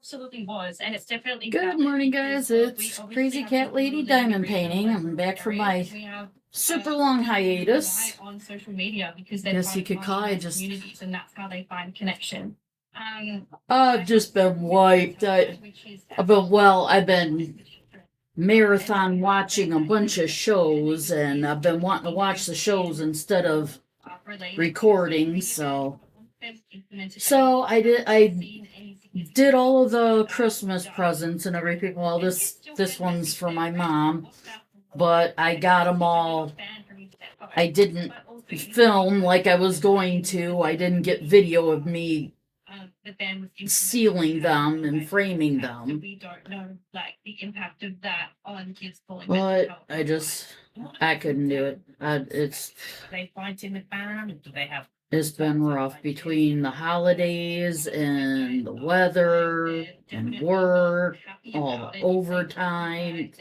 absolutely was, and it's definitely Good morning, guys. It's Crazy Cat Lady Diamond Painting. I'm back from my super long hiatus. On social media because they're Guess you could call it just communities, and that's how they find connection. I've just been wiped. I've been marathon watching a bunch of shows, and I've been wanting to watch the shows instead of recording. So I did all of the Christmas presents and everything. Well, this one's for my mom, but I got them all. I didn't film like I was going to. I didn't get video of me sealing them and framing them. We don't know like the impact of that on kids falling. But I couldn't do it. They fight in the fan. Do they have? It's been rough between the holidays and the weather and work, all the overtime.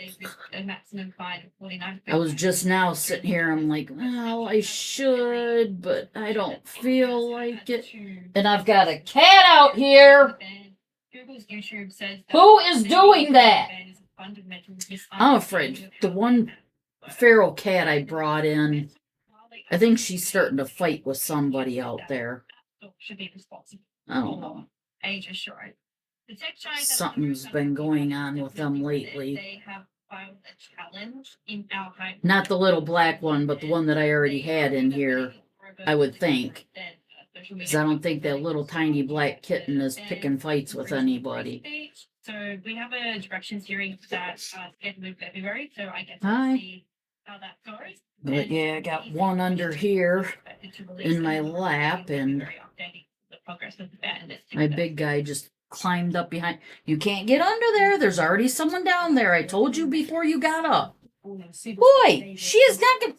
I was just now sitting here, I'm like, well, I should, but I don't feel like it. And I've got a cat out here. Who is doing that? I'm afraid the one feral cat I brought in, I think she's starting to fight with somebody out there. I don't know. Something's been going on with them lately. Not the little black one, but the one that I already had in here, I would think. Because I don't think that little tiny black kitten is picking fights with anybody. So we have a directions hearing that's scheduled in February, so I get Hi. to see how that goes. But yeah, I got one under here in my lap, and my big guy just climbed up behind. You can't get under there. There's already someone down there. I told you before you got up. Boy, she is not gonna.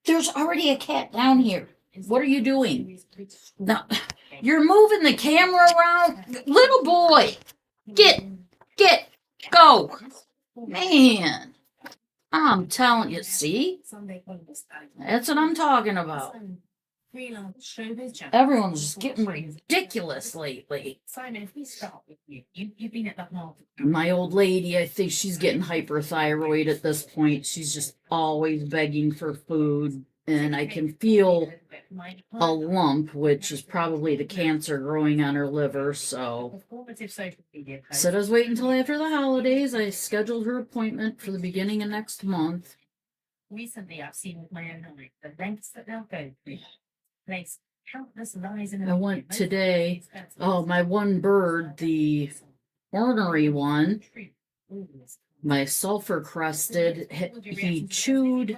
There's already a cat down here. What are you doing? No, you're moving the camera around. Little boy, get, go. Man. I'm telling you, see? That's what I'm talking about. Everyone's just getting ridiculous lately. Simon, if we start with you, you've been at the heart. My old lady, I think she's getting hyperthyroid at this point. She's just always begging for food. And I can feel a lump, which is probably the cancer growing on her liver. So said I was waiting until after the holidays. I scheduled her appointment for the beginning of next month. Recently, I've seen with my own eye the lengths that they'll go through. Place countless lies in. I went today. Oh, my one bird, the ornery one, my sulfur crusted, he chewed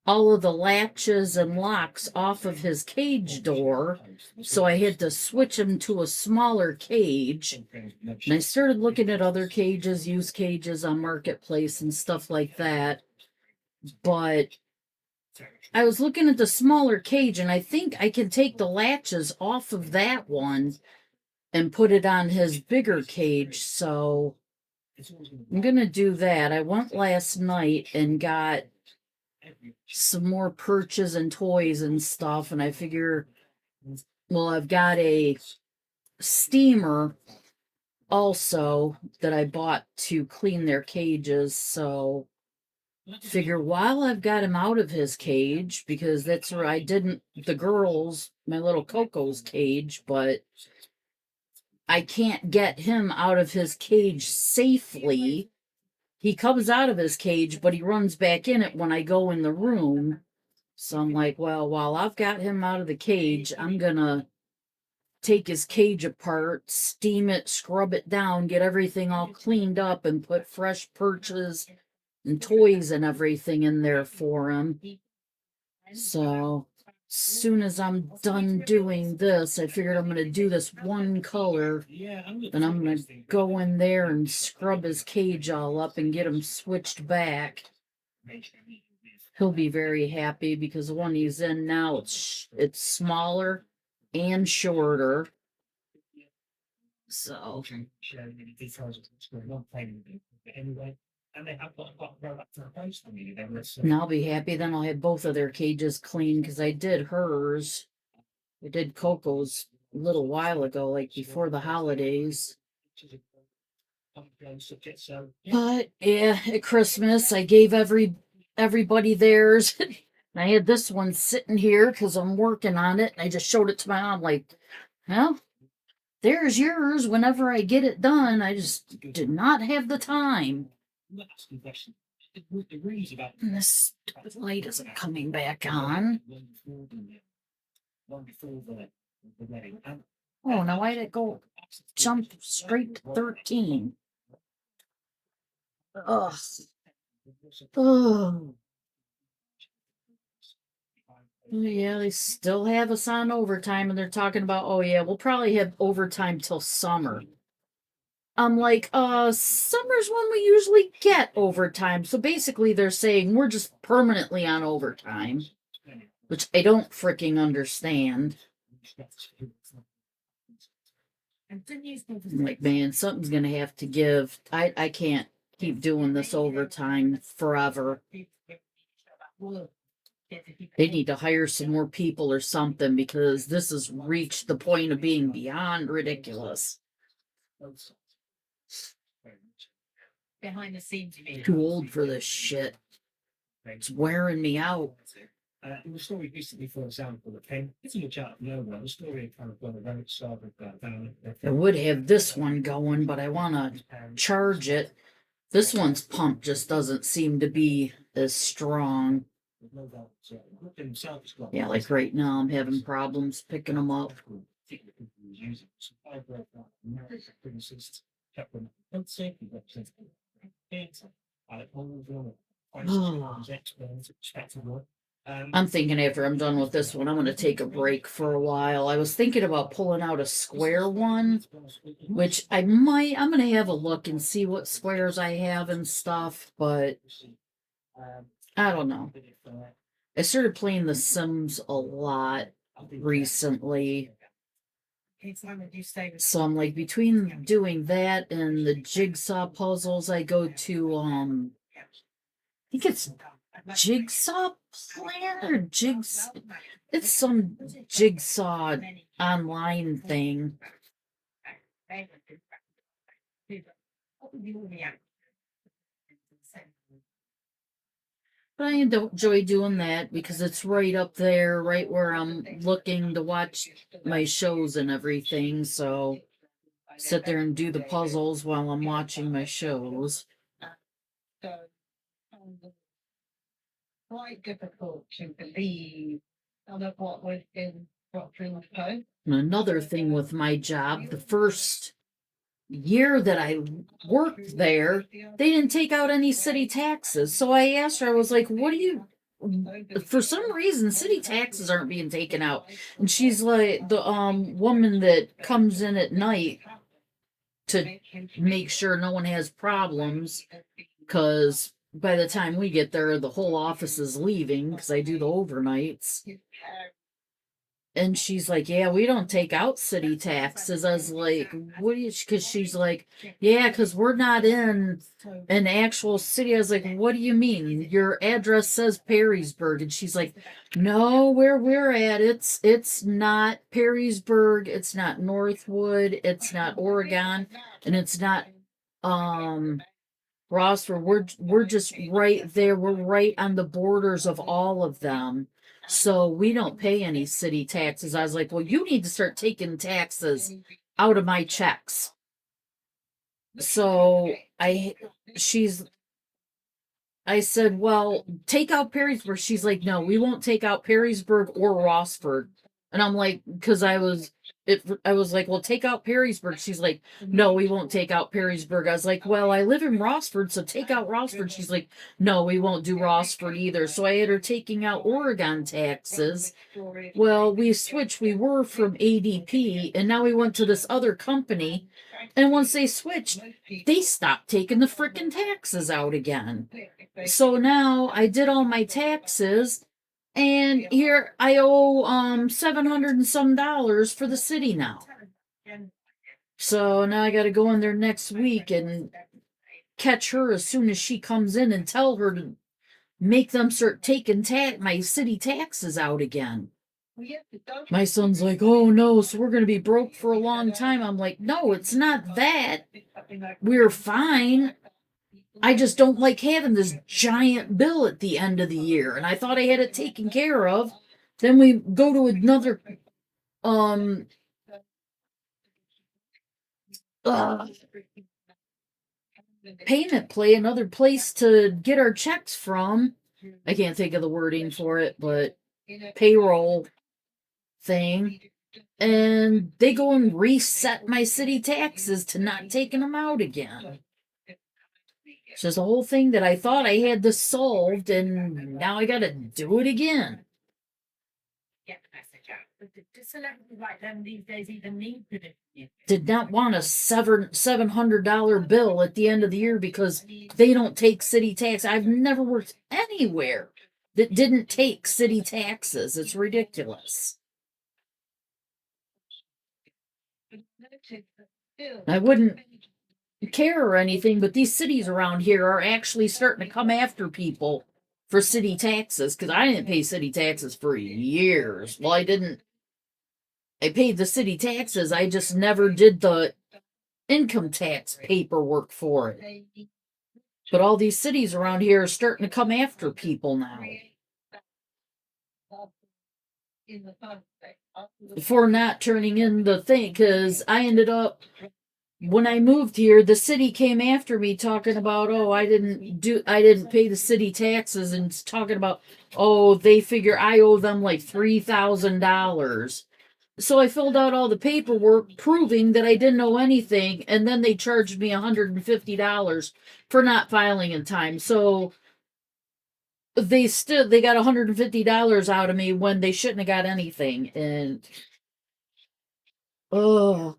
all of the latches and locks off of his cage door, so I had to switch him to a smaller cage. And I started looking at other cages, used cages on Marketplace and stuff like that. But I was looking at the smaller cage, and I think I can take the latches off of that one and put it on his bigger cage. So I'm going to do that. I went last night and got some more perches and toys and stuff, and I figure, well, I've got a steamer also that I bought to clean their cages, so figure while I've got him out of his cage, because that's where I didn't the girls, my little Coco's cage, but I can't get him out of his cage safely. He comes out of his cage, but he runs back in it when I go in the room. So I'm like, well, while I've got him out of the cage, I'm going to take his cage apart, steam it, scrub it down, get everything all cleaned up, and put fresh perches and toys and everything in there for him. So as soon as I'm done doing this, I figured I'm going to do this one color, and I'm going to go in there and scrub his cage all up and get him switched back. He'll be very happy because the one he's in now, it's smaller and shorter. So and I'll be happy. Then I'll have both of their cages clean, because I did hers. I did Coco's a little while ago, like before the holidays. But yeah, at Christmas I gave everybody theirs. And I had this one sitting here because I'm working on it. And I just showed it to my mom, like, well, there's yours whenever I get it done. I just did not have the time. And this stupid light isn't coming back on. Oh, now why'd it go jump straight to 13? Ugh. Ugh. Yeah, they still have us on overtime, and they're talking about, oh yeah, we'll probably have overtime till summer. I'm like, summer's when we usually get overtime. So basically they're saying we're just permanently on overtime, which I don't freaking understand. I'm like, man, something's gonna have to give. I can't keep doing this overtime forever. They need to hire some more people or something, because this has reached the point of being beyond ridiculous. Behind the scenes, Too old for this shit. It's wearing me out. In the story recently, for example, that came pretty much out of nowhere, the story kind of gone around started down. I would have this one going, but I want to charge it. This one's pump just doesn't seem to be as strong. Yeah, like right now I'm having problems picking them up. I'm thinking after I'm done with this one, I'm going to take a break for a while. I was thinking about pulling out a square one, which I'm going to have a look and see what squares I have and stuff, but I don't know. I started playing The Sims a lot recently. So I'm like, between doing that and the jigsaw puzzles, I go to, I think it's Jigsaw Planner, Jigs. It's some jigsaw online thing. But I enjoy doing that because it's right up there, right where I'm looking to watch my shows and everything. So sit there and do the puzzles while I'm watching my shows. Quite difficult to believe what was in Brooklyn Post. And another thing with my job, the first year that I worked there, they didn't take out any city taxes. So I asked her, I was like, what do you, for some reason, city taxes aren't being taken out. And she's like, the woman that comes in at night to make sure no one has problems, because by the time we get there, the whole office is leaving because I do the overnights. And she's like, yeah, we don't take out city taxes. I was like, what do you, because she's like, yeah, because we're not in an actual city. I was like, what do you mean? Your address says Perrysburg. And she's like, no, where we're at, it's not Perrysburg, it's not Northwood, it's not Oregon, and it's not Rossford. We're just right there. We're right on the borders of all of them. So we don't pay any city taxes. I was like, well, you need to start taking taxes out of my checks. So I said, well, take out Perrysburg. She's like, no, we won't take out Perrysburg or Rossford. And I'm like, because I was like, well, take out Perrysburg. She's like, no, we won't take out Perrysburg. I was like, well, I live in Rossford, so take out Rossford. She's like, no, we won't do Rossford either. So I had her taking out Oregon taxes. Well, we switched. We were from ADP, and now we went to this other company. And once they switched, they stopped taking the frickin' taxes out again. So now I did all my taxes. And here I owe $700 and some for the city now. So now I got to go in there next week and catch her as soon as she comes in and tell her to make them start taking my city taxes out again. My son's like, oh no, so we're gonna be broke for a long time. I'm like, no, it's not that. We're fine. I just don't like having this giant bill at the end of the year. And I thought I had it taken care of. Then we go to another uh, payment play, another place to get our checks from. I can't think of the wording for it, but payroll thing. And they go and reset my city taxes to not taking them out again. It's just a whole thing that I thought I had this solved, and now I gotta do it again. Get the message out. But the celebrities like them these days even need to do it. Did not want a $700 bill at the end of the year because they don't take city tax. I've never worked anywhere that didn't take city taxes. It's ridiculous. I wouldn't care or anything, but these cities around here are actually starting to come after people for city taxes, because I didn't pay city taxes for years. Well, I paid the city taxes, I just never did the income tax paperwork for it. But all these cities around here are starting to come after people now for not turning in the thing, because I ended up, when I moved here, the city came after me talking about, oh, I didn't pay the city taxes, and talking about, oh, they figure I owe them like $3,000. So I filled out all the paperwork proving that I didn't owe anything, and then they charged me $150 for not filing in time. So they got $150 out of me when they shouldn't have got anything. And oh,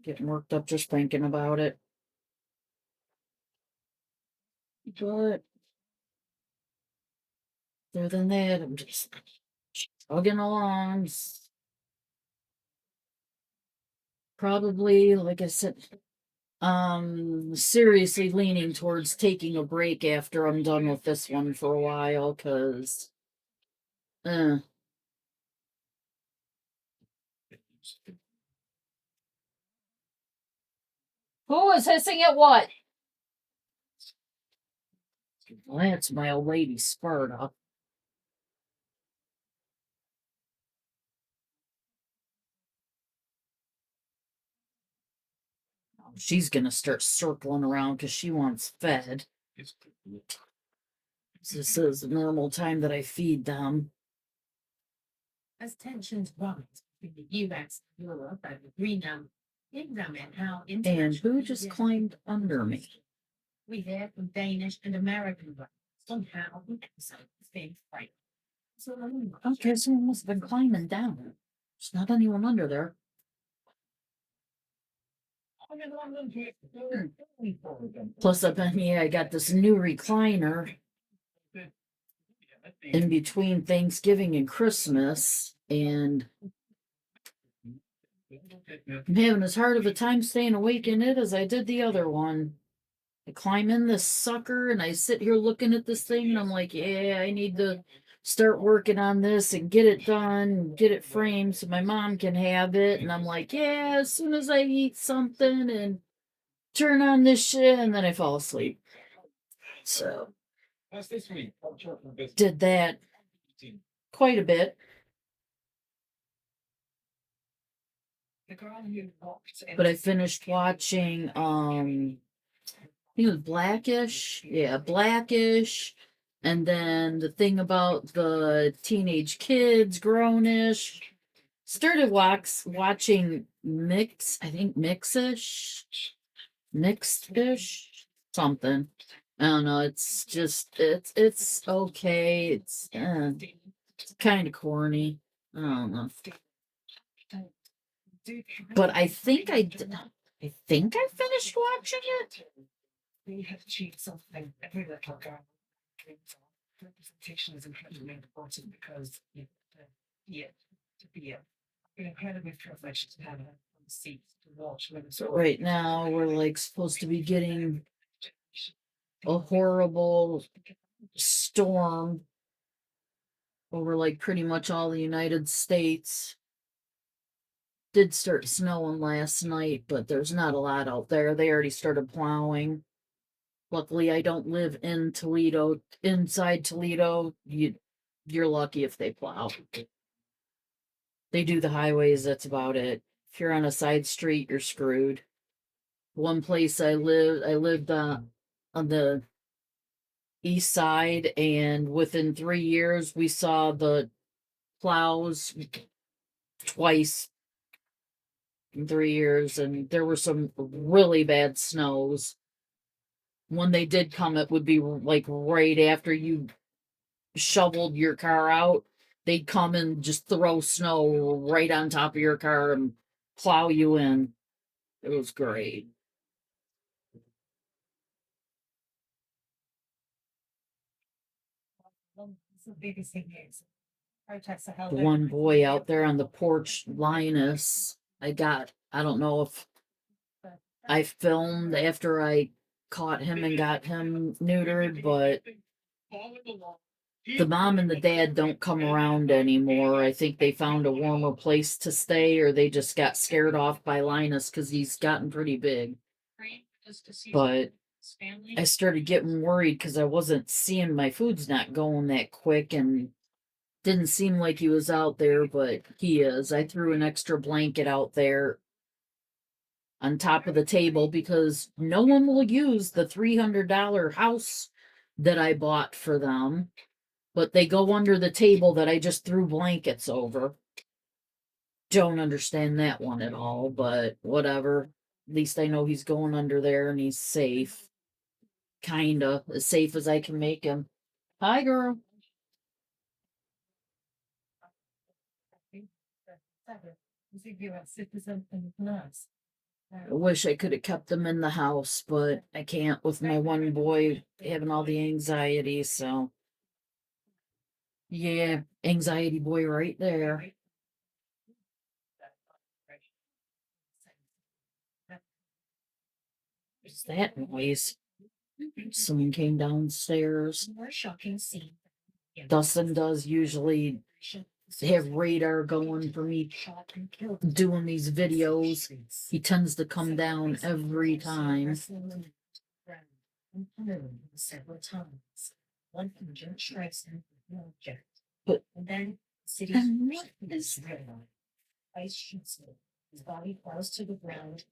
getting worked up just thinking about it. But other than that, I'm just chugging along. Probably, like I said, seriously leaning towards taking a break after I'm done with this one for a while, because who is hissing at what? Well, that's my old lady Sparta. She's gonna start circling around because she wants fed. This is the normal time that I feed them. As tensions rise between the US and Europe over Greenland, examine how And international who just media climbed under me? We hear from Danish and American writers on how the episode is being framed. Okay, someone must have been climbing down. There's not anyone under there. Plus, I got this new recliner in between Thanksgiving and Christmas, and I'm having as hard of a time staying awake in it as I did the other one. I climb in this sucker and I sit here looking at this thing, and I'm like, yeah, I need to start working on this and get it done and get it framed so my mom can have it. And I'm like, yeah, as soon as I eat something and turn on this shit, and then I fall asleep. So did that quite a bit. But I finished watching I think it was Blackish. Yeah, Blackish. And then the thing about the teenage kids, Grownish. Started watching I think Mixed-ish, something. I don't know. It's just it's okay. It's kind of corny. I don't know. But I think I finished watching it. We have achieved something every little girl dreams of. Representation is incredibly important because to be incredibly privileged to have a seat to watch. So right now we're like supposed to be getting a horrible storm over like pretty much all the United States. Did start snowing last night, but there's not a lot out there. They already started plowing. Luckily, I don't live in Toledo. Inside Toledo, you're lucky if they plow. They do the highways, that's about it. If you're on a side street, you're screwed. One place I lived on the east side, and within 3 years, we saw the plows twice in 3 years, and there were some really bad snows. When they did come, it would be like right after you shoveled your car out. They'd come and just throw snow right on top of your car and plow you in. It was great. The biggest thing is protests are held. The one boy out there on the porch, Linus, I don't know if I filmed after I caught him and got him neutered, but the mom and the dad don't come around anymore. I think they found a warmer place to stay, or they just got scared off by Linus because he's gotten pretty big. But I started getting worried because I wasn't seeing my food's not going that quick, and didn't seem like he was out there, but he is. I threw an extra blanket out there on top of the table because no one will use the $300 house that I bought for them, but they go under the table that I just threw blankets over. Don't understand that one at all, but whatever. At least I know he's going under there and he's safe. Kinda as safe as I can make him. Hi, girl. I wish I could have kept them in the house, but I can't with my one boy having all the anxiety, so. Yeah, anxiety boy right there. What's that noise? Someone came downstairs. More shocking scene. Dustin does usually have radar going for me doing these videos. He tends to come down every time. Several times. One injured strikes him with an object. But and then city and what is ice shoots him. His body falls to the ground.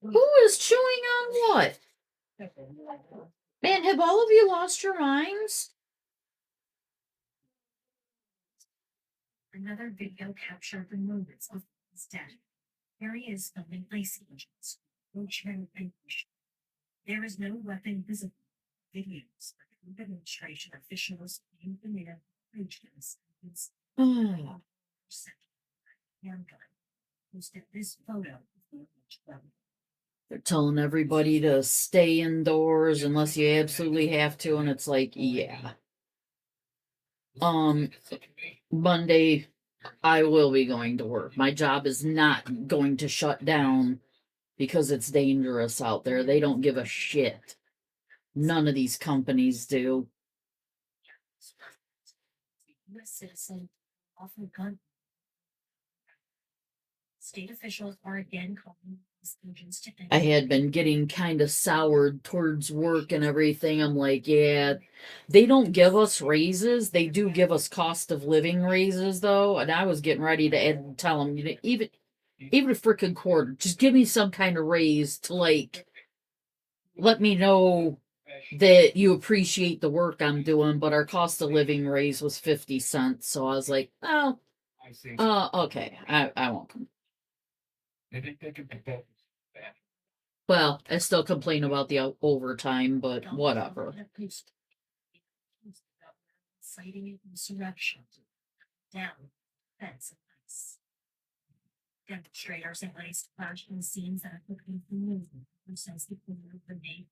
who is chewing on what? Man, have all of you lost your minds? Another video captured the moments of his death. Here he is filming ice agents. There is no weapon visible. Videos of the demonstration officials named the man agents. Oh. Handgun posted this photo of the image level. They're telling everybody to stay indoors unless you absolutely have to, and it's like, yeah. Monday, I will be going to work. My job is not going to shut down because it's dangerous out there. They don't give a shit. None of these companies do. U.S. citizen often gun. State officials are again calling these agents to I had been getting kind of soured towards work and everything. I'm like, yeah, they don't give us raises. They do give us cost of living raises, though. And I was getting ready to tell them, even a freaking quarter, just give me some kind of raise to like let me know that you appreciate the work I'm doing. But our cost of living raise was 50 cents, so I was like, oh, okay, I won't come. Well, I still complain about the overtime, but whatever. Citing insurrection. Down. Fence and ice. Demonstrators and ice flashing scenes that have been movement since the corner of the name.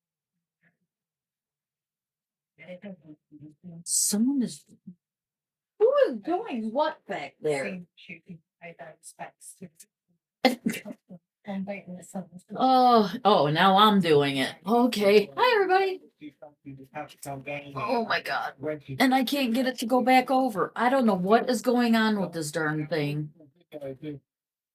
Someone is. Who is doing what back there? Oh, now I'm doing it. Okay. Hi, everybody. have to come down. Oh my God. When you- And I can't get it to go back over. I don't know what is going on with this darn thing.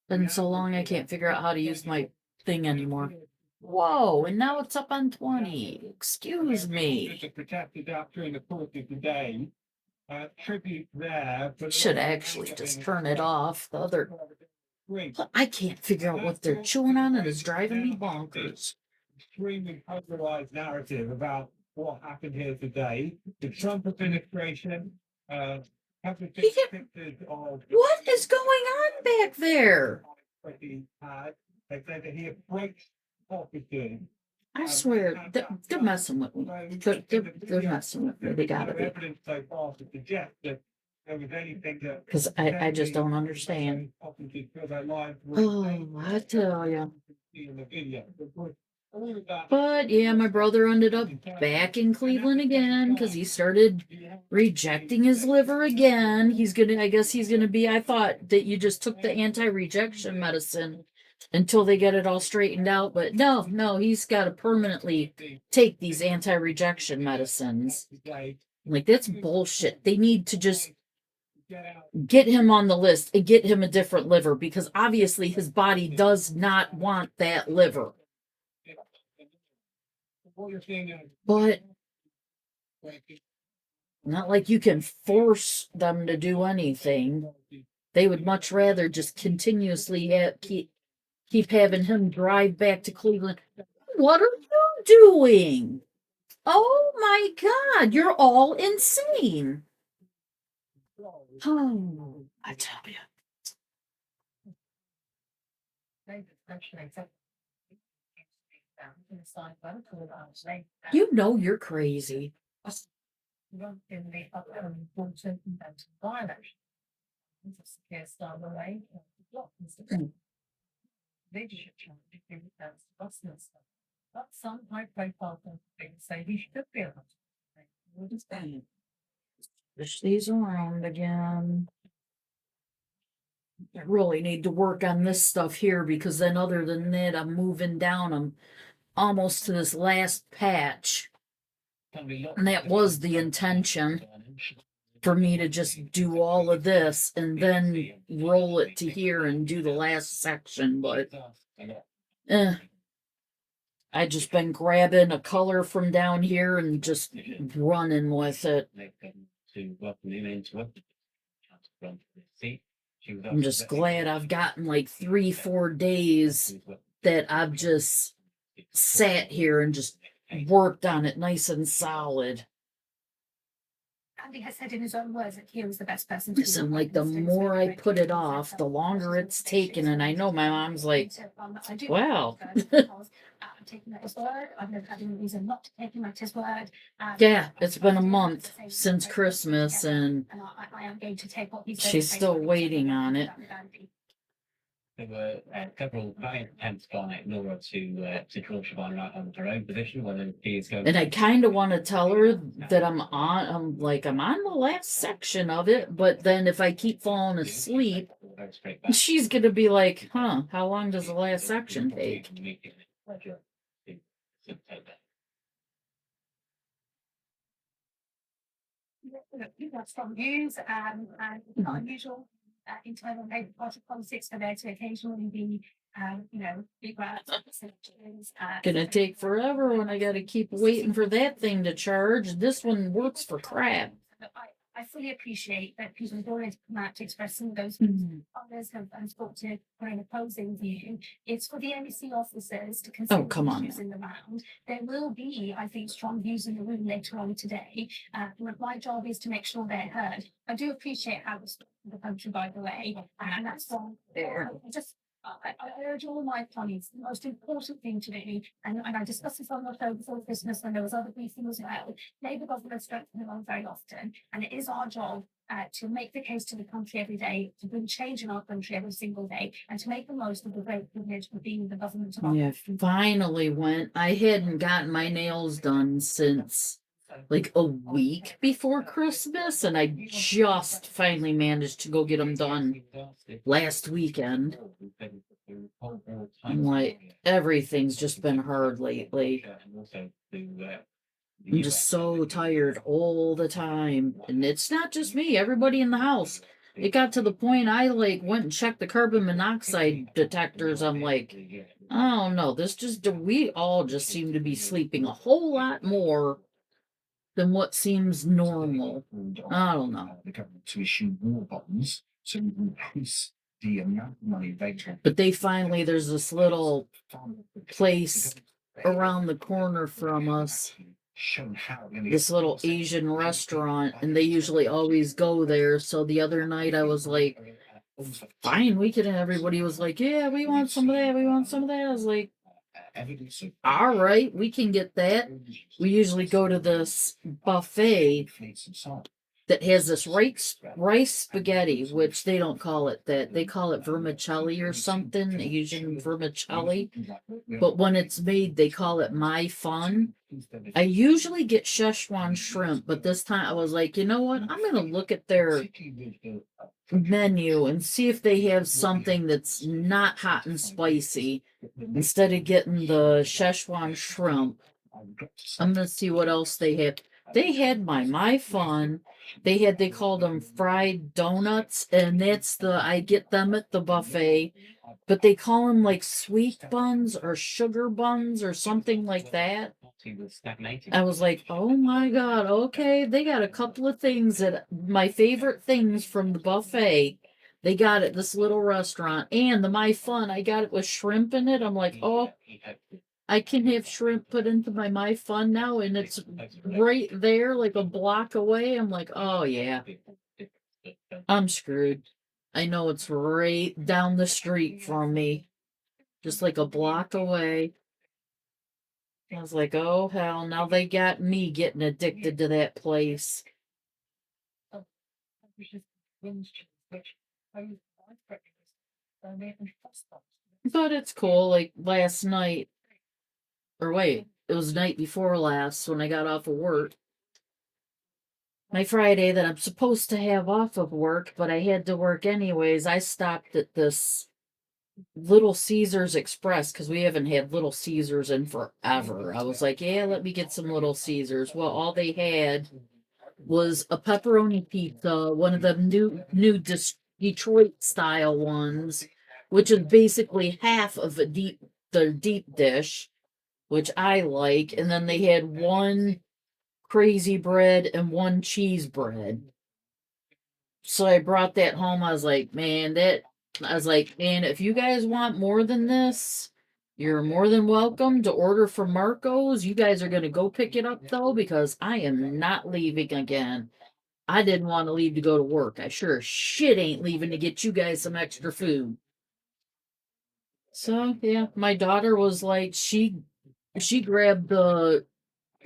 Been so long I can't figure out how to use my thing anymore. Whoa, and now it's up on 20. Excuse me. To protect the doctor in the course of the day. Tribute there. Should actually just turn it off. The other. I can't figure out what they're chewing on and it's driving me bonkers. Extremely polarized narrative about what happened here today. The Trump administration have depicted of What is going on back there? he had. They said that he approached officers. I swear, they're messing with me. They're messing with me. They gotta be. Evidence so far to suggest that there was anything that. Because I just don't understand. Officers feel their lives were Oh, I tell ya. in the video. All of that- But yeah, my brother ended up back in Cleveland again because he started rejecting his liver again. I guess he's gonna be, I thought that you just took the anti-rejection medicine until they get it all straightened out. But no, he's got to permanently take these anti-rejection medicines. Like, that's bullshit. They need to just get him on the list and get him a different liver because obviously his body does not want that liver. But not like you can force them to do anything. They would much rather just continuously keep having him drive back to Cleveland. What are you doing? Oh my God, you're all insane. Oh, I tell you. You know you're crazy. Leadership challenge that's busness. But some high profile things say he should be able to. Push these around again. I really need to work on this stuff here because then other than that, I'm moving down. I'm almost to this last patch. And that was the intention for me to just do all of this and then roll it to here and do the last section. But I just been grabbing a color from down here and just running with it. I'm just glad I've gotten like 3-4 days that I've just sat here and just worked on it nice and solid. Andy has said in his own words that he was the best person. Listen, like the more I put it off, the longer it's taken. And I know my mom's like, wow. I'm taking that as word. I've never had any reason not to take him at his word. Yeah, it's been a month since Christmas and I am going to take what he said. she's still waiting on it. There were several valiant attempts by Laura to draw Siobhan out on her own position, whether she is going. And I kind of want to tell her that I'm on the last section of it, but then if I keep falling asleep, she's gonna be like, "Huh? How long does the last section take?" You've got strong views and unusual internal Labour Party politics for there to occasionally be, big rats. Gonna take forever when I gotta keep waiting for that thing to charge. This one works for crap. I fully appreciate that people have already come out to express some of those views. Others have spoken to for an opposing view. It's for the NEC officers to consider come on issues in the round. There will be, I think, strong views in the room later on today. My job is to make sure they're heard. I do appreciate how the country, by the way, and that's wrong. I urge all my colleagues, the most important thing to do, and I discussed this on the show before Christmas when there was other briefings as well. Labour government strengthen along very often, and it is our job to make the case to the country every day, to bring change in our country every single day, and to make the most of the great privilege of being the government of our Yeah, country. finally went. I hadn't gotten my nails done since like a week before Christmas, and I just finally managed to go get them done last weekend. I'm like, everything's just been hard lately. I'm just so tired all the time. And it's not just me, everybody in the house. It got to the point I like went and checked the carbon monoxide detectors. I'm like, I don't know. We all just seem to be sleeping a whole lot more than what seems normal. I don't know. The government to issue war bonds to increase the amount of money they can. But there's this little place around the corner from us, this little Asian restaurant, and they usually always go there. So the other night I was like, fine, we can. Everybody was like, yeah, we want some of that. We want some of that. I was like, all right, we can get that. We usually go to this buffet that has this rice spaghetti, which they don't call it that. They call it vermicelli or something, Asian vermicelli. But when it's made, they call it my fun. I usually get Szechuan shrimp, but this time I was like, you know what? I'm going to look at their menu and see if they have something that's not hot and spicy instead of getting the Szechuan shrimp. I'm going to see what else they have. They had my fun. They called them fried donuts, and I get them at the buffet, but they call them like sweet buns or sugar buns or something like that. I was like, oh my God, okay, they got a couple of things that my favorite things from the buffet. They got at this little restaurant, and the my fun, I got it with shrimp in it. I'm like, oh, I can have shrimp put into my fun now, and it's right there, like a block away. I'm like, oh yeah, I'm screwed. I know it's right down the street from me, just like a block away. I was like, oh hell, now they got me getting addicted to that place. But it's cool. Like last night, or wait, it was the night before last when I got off of work. My Friday that I'm supposed to have off of work, but I had to work anyways. I stopped at this Little Caesars Express because we haven't had Little Caesars in forever. I was like, yeah, let me get some Little Caesars. Well, all they had was a pepperoni pizza, one of the new Detroit style ones, which is basically half of the deep dish, which I like, and then they had one crazy bread and one cheese bread. So I brought that home. I was like, man, if you guys want more than this, you're more than welcome to order from Marco's. You guys are going to go pick it up, though, because I am not leaving again. I didn't want to leave to go to work. I sure as shit ain't leaving to get you guys some extra food. So, yeah, my daughter was like, she grabbed the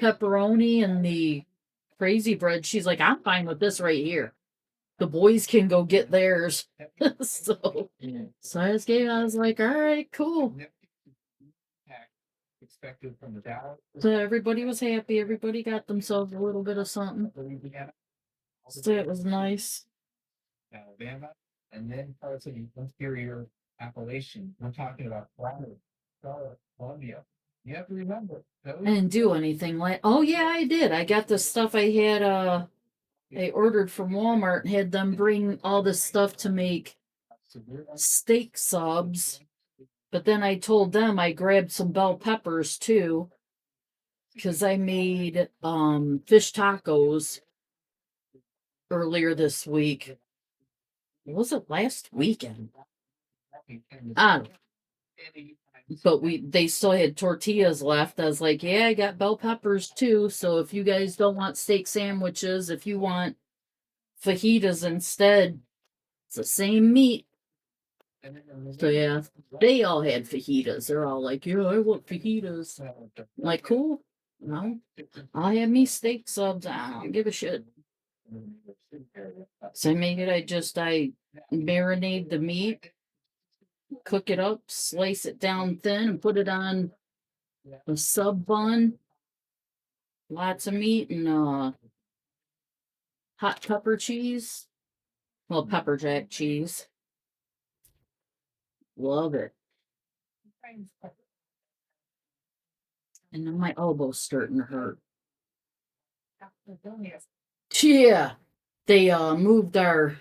pepperoni and the crazy bread. She's like, I'm fine with this right here. The boys can go get theirs. so I just I was like, all right, cool. So everybody was happy. Everybody got themselves a little bit of something. So it was nice. Alabama, and then parts of the interior Appalachian. We're talking about Columbia. You have to remember. I didn't do anything like. Oh yeah, I did. I got the stuff I had. I ordered from Walmart and had them bring all this stuff to make steak subs. But then I told them I grabbed some bell peppers too, because I made fish tacos earlier this week. Was it last weekend? But they still had tortillas left. I was like, yeah, I got bell peppers too. So if you guys don't want steak sandwiches, if you want fajitas instead, it's the same meat. So yeah, they all had fajitas. They're all like, yeah, I want fajitas. I'm like, cool. No, I'll have me steak subs. I don't give a shit. So I made it. I marinate the meat, cook it up, slice it down thin, and put it on a sub bun. Lots of meat and hot pepper cheese. Well, pepper jack cheese. Love it. And then my elbow's starting to hurt. Yeah. They moved our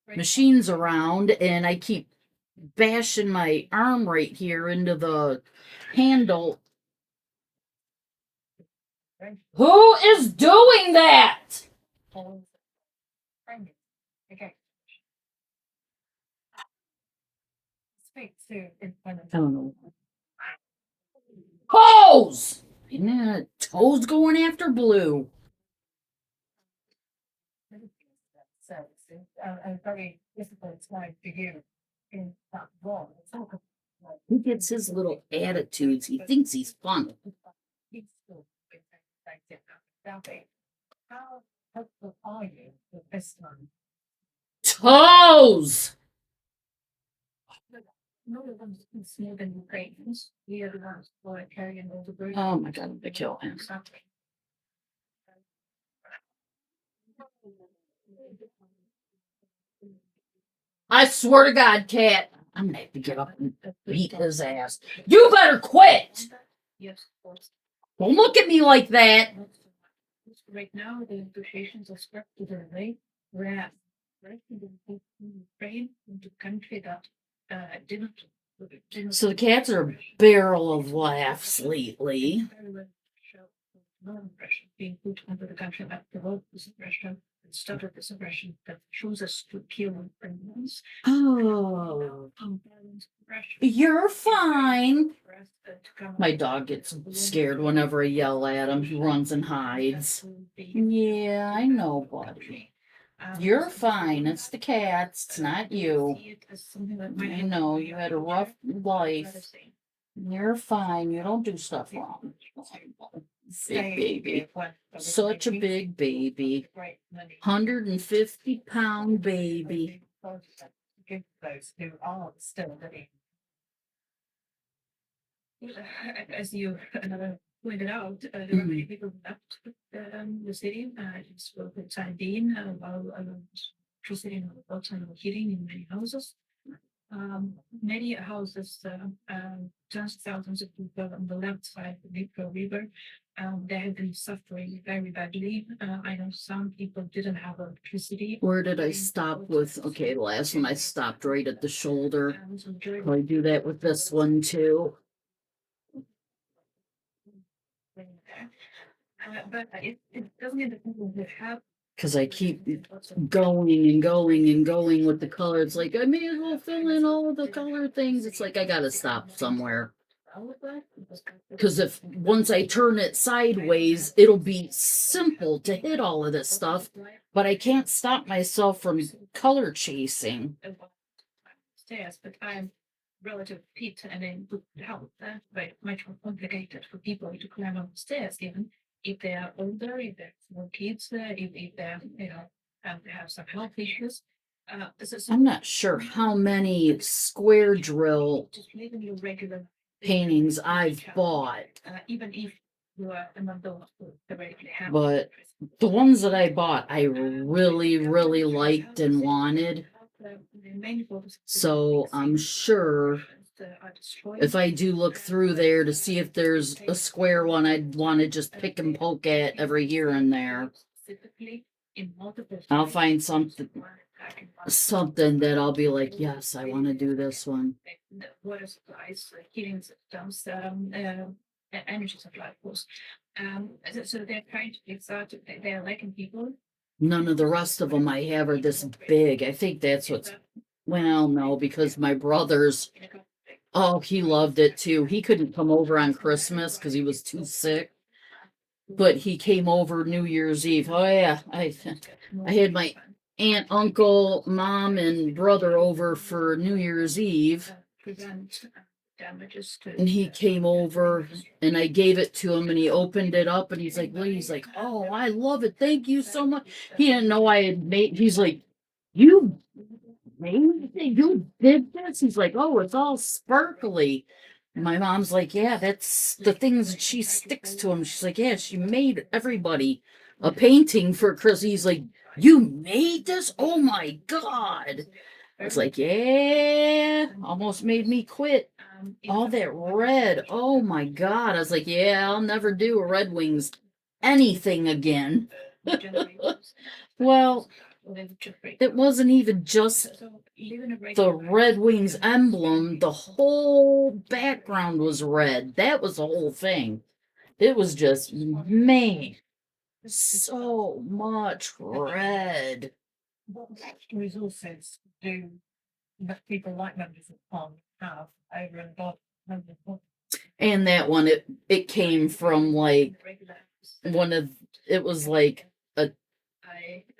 machines around and I keep bashing my arm right here into the handle. Who is doing that? Okay. Speak to I don't know. Toes! Nah, Toes going after Blue. I'm very disciplined time to you in that wrong. He gets his little attitudes. He thinks he's funny. How helpful are you with this one? Toes! No one is smooth and great. We are the ones who are carrying all the burden. Oh my god, I'm gonna kill him. I swear to God, Cat, I'm gonna have to get up and beat his ass. You better quit! Yes, of course. Don't look at me like that. Right now, the negotiations are swept to the right. We're at right in the Ukraine, into country that didn't. So the cats are a barrel of laughs lately. No impression being put under the country that provoked this aggression and started this aggression that chose us to kill criminals. Oh, Unbalanced aggression. you're fine. For us, to come My dog gets scared whenever I yell at him. He runs and hides. Yeah, I know, buddy. You're fine. It's the cats. It's not you. I know you had a rough life. You're fine. You don't do stuff wrong. Big baby. Such a big baby. 150-pound baby. Who are still living. As you pointed out, there are many people who left the city. Just for the time being, while proceeding with full-time heating in many houses. Many houses, tens of thousands of people on the left side of the Dnipro River, they have been suffering very badly. I know some people didn't have electricity. Where did I stop with? Okay, the last one I stopped right at the shoulder. Probably do that with this one too. But it doesn't indicate that have. Because I keep going and going and going with the color. It's like I may as well fill in all of the color things. It's like I gotta stop somewhere. Because if once I turn it sideways, it'll be simple to hit all of this stuff. But I can't stop myself from color chasing. Stairs, but I'm relative fit and in good health, but much more complicated for people to climb up the stairs, even if they are older, if they have more kids, if they're, they have some health issues. I'm not sure how many square drill just living your regular paintings I've bought, even if you are among those who theoretically have. but the ones that I bought, I really, really liked and wanted. So I'm sure if I do look through there to see if there's a square one, I'd want to just pick and poke at every here and there. I'll find something that I'll be like, yes, I want to do this one. Water supplies, heating systems, energy supply, of course. So they're trying to fix out. They're liking people. None of the rest of them I have are this big. I think that's what's. Well, no, because my brother's. Oh, he loved it too. He couldn't come over on Christmas because he was too sick. But he came over New Year's Eve. Oh yeah, I had my aunt, uncle, mom, and brother over for New Year's Eve. And he came over and I gave it to him and he opened it up and he's like, oh, I love it. Thank you so much. He didn't know I had made, he's like, you made it? You did this? He's like, oh, it's all sparkly. And my mom's like, yeah, that's the things that she sticks to him. She's like, yeah, she made everybody a painting for Chris. He's like, you made this? Oh my God. I was like, yeah, almost made me quit. All that red. Oh my God. I was like, yeah, I'll never do a Red Wings anything again. Well, it wasn't even just the Red Wings emblem, the whole background was red. That was the whole thing. It was just, man, so much red. What resources do that people like members of Parliament have over and above members of And that one, it came from like it was like a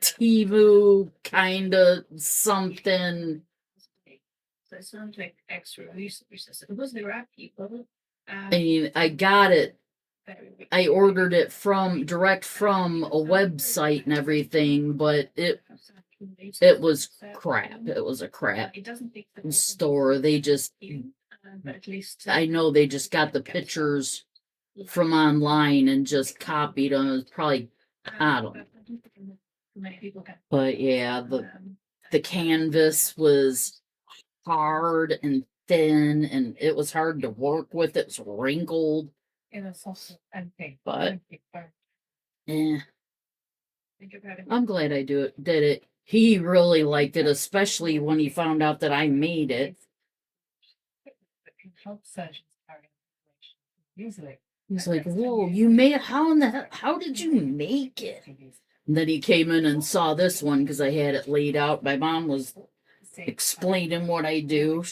Timu kind of something. So it sounds like extra resources. Because there are people. I mean, I got it. I ordered it direct from a website and everything, but it was crap. It was a crap store. They just, but at least I know they just got the pictures from online and just copied them. It was probably, I don't know. Many people can. But yeah, the canvas was hard and thin, and it was hard to work with. It was wrinkled. in a sauce and pink. But- Think about it. I'm glad I did it. He really liked it, especially when he found out that I made it. That can help surgeons carry information easily. He's like, "Whoa, you made it? How did you make it?" And then he came in and saw this one because I had it laid out. My mom was explaining what I do.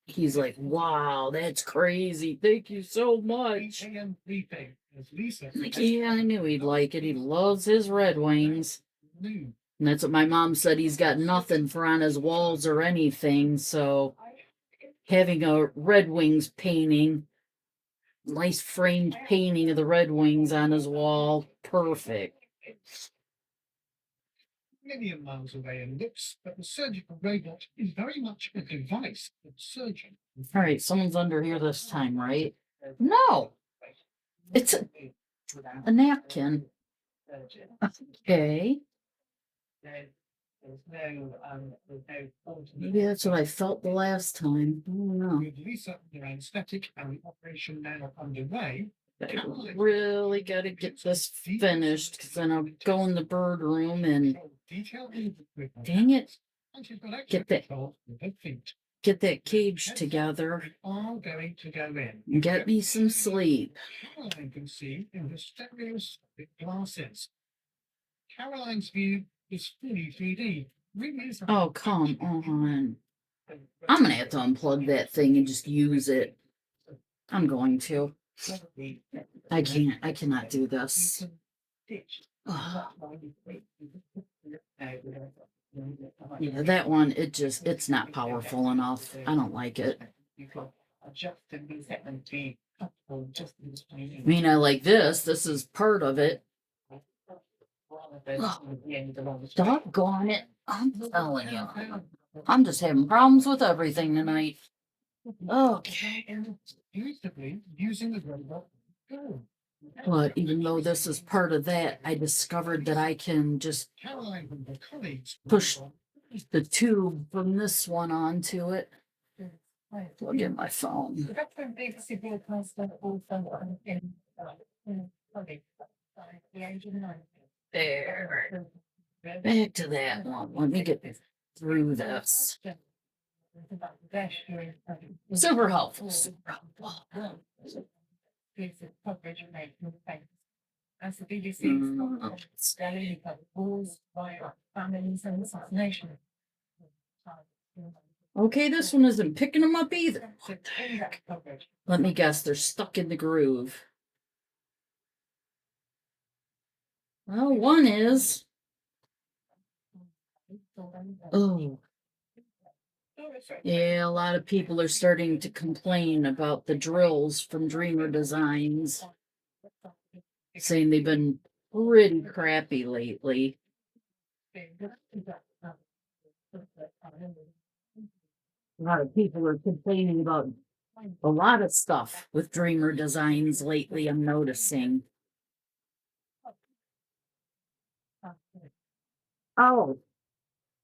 He's like, "Wow, that's crazy. Thank you so much." And leaping, as Lisa. I'm like, yeah, I knew he'd like it. He loves his Red Wings. New. And that's what my mom said. He's got nothing for on his walls or anything. So having a Red Wings painting, nice framed painting of the Red Wings on his wall, perfect. Million miles away and looks, but the surgical robot is very much a device for the surgeon. All right, someone's under here this time, right? No, it's a napkin. Okay. Maybe that's what I felt the last time. I don't know. With Lisa under anesthetic and the operation now underway. I really got to get this finished because then I'll go in the bird room and dang it, Get that- get that cage together Are going to go in. and get me some sleep. Caroline can see in the stereoscopic glasses. Caroline's view is fully 3D. Oh, come on. I'm going to have to unplug that thing and just use it. I'm going to. I cannot do this. Ugh. Yeah, that one, it's not powerful enough. I don't like it. I mean, I like this. This is part of it. Doggone it. I'm telling you. I'm just having problems with everything tonight. Okay. Using the robot. But even though this is part of that, I discovered that I can just Caroline and her colleagues push the tube from this one onto it. Plug in my phone. The veteran BBC broadcaster also in the age of 90. There. Back to that one. Let me get through this. Super helpful. Super helpful. Coverage made from the papers. As the BBC's daily calls via families and assassination. Okay, this one isn't picking them up either. So in that coverage, Let me guess, they're stuck in the groove. Well, one is. Oh. Yeah, a lot of people are starting to complain about the drills from Dreamer Designs, saying they've been pretty crappy lately. A lot of people are complaining about a lot of stuff with Dreamer Designs lately, I'm noticing. Oh,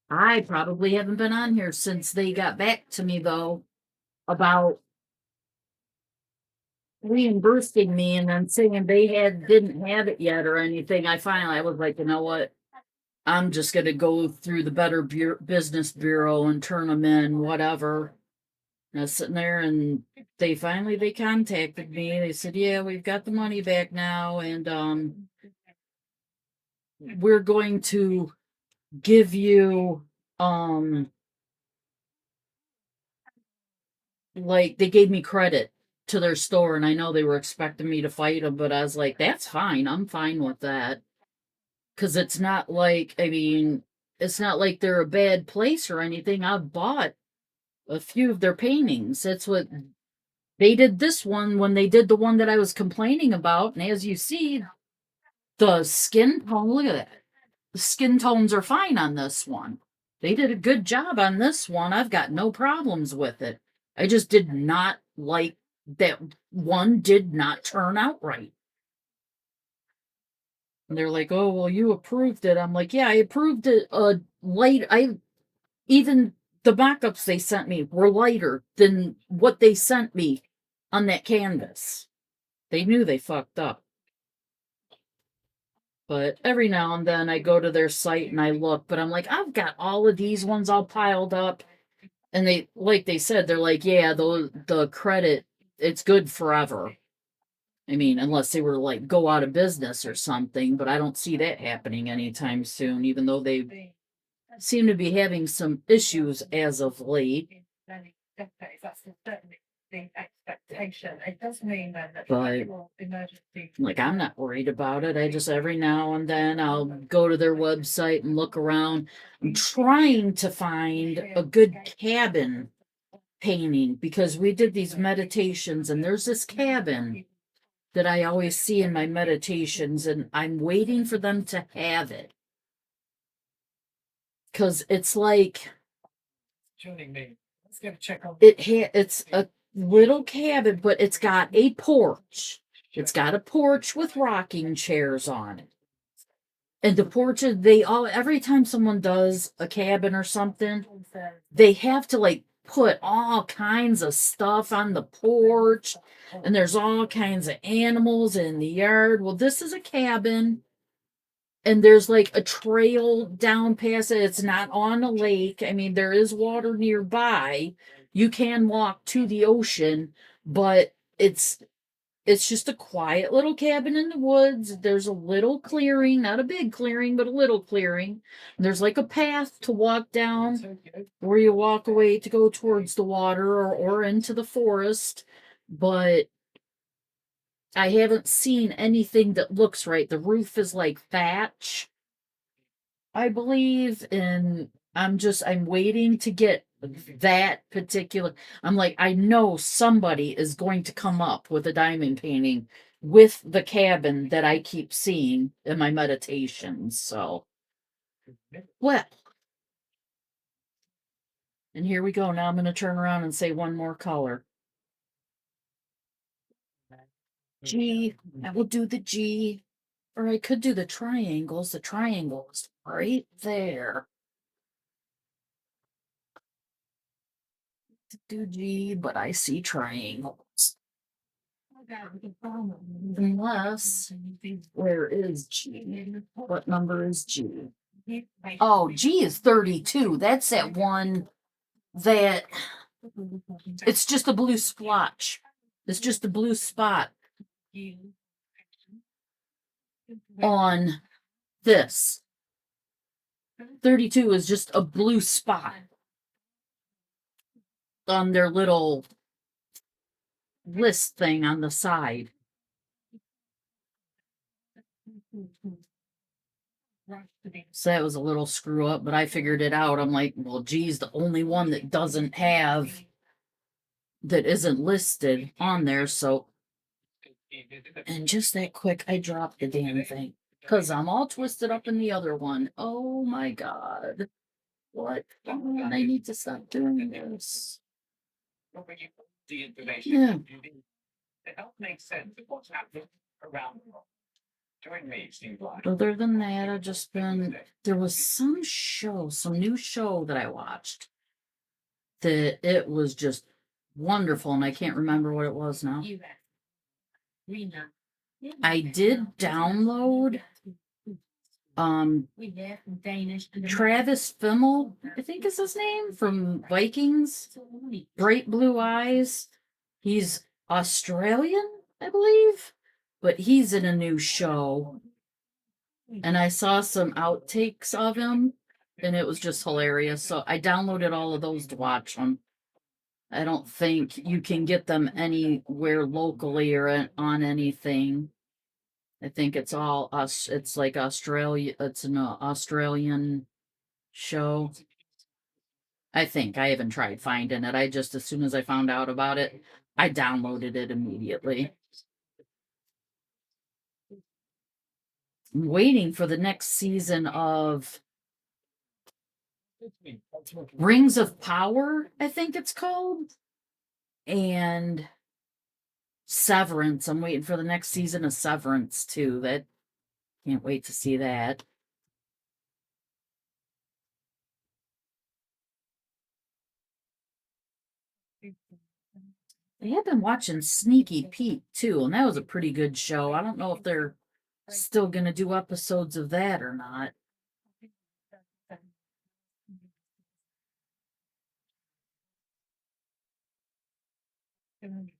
I probably haven't been on here since they got back to me, though, about reimbursing me and then saying they didn't have it yet or anything, I was like, you know what? I'm just gonna go through the Better Business Bureau and turn them in, whatever. And I was sitting there, and they contacted me. They said, "Yeah, we've got the money back now, and we're going to give you like they gave me credit to their store, and I know they were expecting me to fight them, but I was like, that's fine. I'm fine with that because it's not like it's not like they're a bad place or anything. I've bought a few of their paintings. That's what they did this one when they did the one that I was complaining about, and as you see, the skin tone. Look at that. The skin tones are fine on this one. They did a good job on this one. I've got no problems with it. I just did not like that one did not turn out right. And they're like, "Oh, well, you approved it." I'm like, "Yeah, I approved it light. Even the mock-ups they sent me were lighter than what they sent me on that canvas." They knew they fucked up. But every now and then I go to their site and I look, but I'm like, I've got all of these ones all piled up. And they, like they said, they're like, yeah, the credit, it's good forever. I mean, unless they were like go out of business or something, but I don't see that happening anytime soon, even though they seem to be having some issues as of late. That's certainly the expectation. It does mean then that But emergency. like, I'm not worried about it. I just every now and then I'll go to their website and look around. I'm trying to find a good cabin painting because we did these meditations and there's this cabin that I always see in my meditations and I'm waiting for them to have it. Cause it's like Joining me. Let's go check on it's a little cabin, but it's got a porch. It's got a porch with rocking chairs on it. And the porches, every time someone does a cabin or something, they have to like put all kinds of stuff on the porch, and there's all kinds of animals in the yard. Well, this is a cabin, and there's like a trail down past it. It's not on a lake. I mean, there is water nearby. You can walk to the ocean, but it's just a quiet little cabin in the woods. There's a little clearing, not a big clearing, but a little clearing. There's like a path to walk down where you walk away to go towards the water or into the forest. But I haven't seen anything that looks right. The roof is like thatch, I believe, and I'm waiting to get that particular. I'm like, I know somebody is going to come up with a diamond painting with the cabin that I keep seeing in my meditations. So, well, and here we go. Now I'm going to turn around and say one more color. G. I will do the G, or I could do the triangles. The triangles right there. To do G, but I see triangles. Unless, where is G? What number is G? Oh, G is 32. That's that one that it's just a blue splotch. It's just a blue spot on this. 32 is just a blue spot on their little list thing on the side. So that was a little screw up, but I figured it out. I'm like, well, G's the only one that isn't listed on there. So, and just that quick, I dropped the damn thing because I'm all twisted up in the other one. Oh my God. What? Oh, I need to stop doing this. Yeah. It helps make sense of what's happening around the world. Join me, Steve. Other than that, I've just been, there was some new show that I watched that it was just wonderful, and I can't remember what it was now. Greenland. I did download Danish. Travis Fimmel, I think is his name, from Vikings. Bright blue eyes. He's Australian, I believe, but he's in a new show. And I saw some outtakes of him, and it was just hilarious. So I downloaded all of those to watch them. I don't think you can get them anywhere locally or on anything. I think it's all us. It's like Australia. It's an Australian show. I think I haven't tried finding it. I just, as soon as I found out about it, I downloaded it immediately. I'm waiting for the next season of Rings of Power, I think it's called, and Severance. I'm waiting for the next season of Severance too. That can't wait to see that. They have been watching Sneaky Pete too, and that was a pretty good show. I don't know if they're still gonna do episodes of that or not. I'm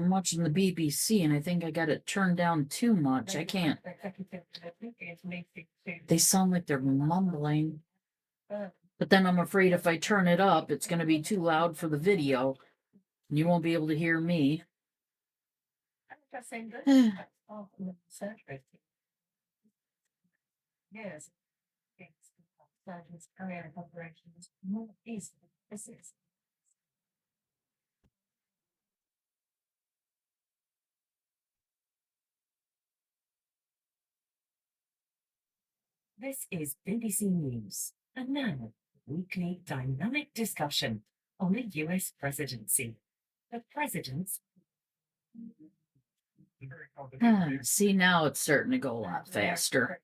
watching the BBC, and I think I got it turned down too much. I can't. They sound like they're mumbling. But then I'm afraid if I turn it up, it's going to be too loud for the video. And you won't be able to hear me. Yes. This is BBC News, and now weekly dynamic discussion on the US presidency. The president's See, now it's starting to go a lot faster.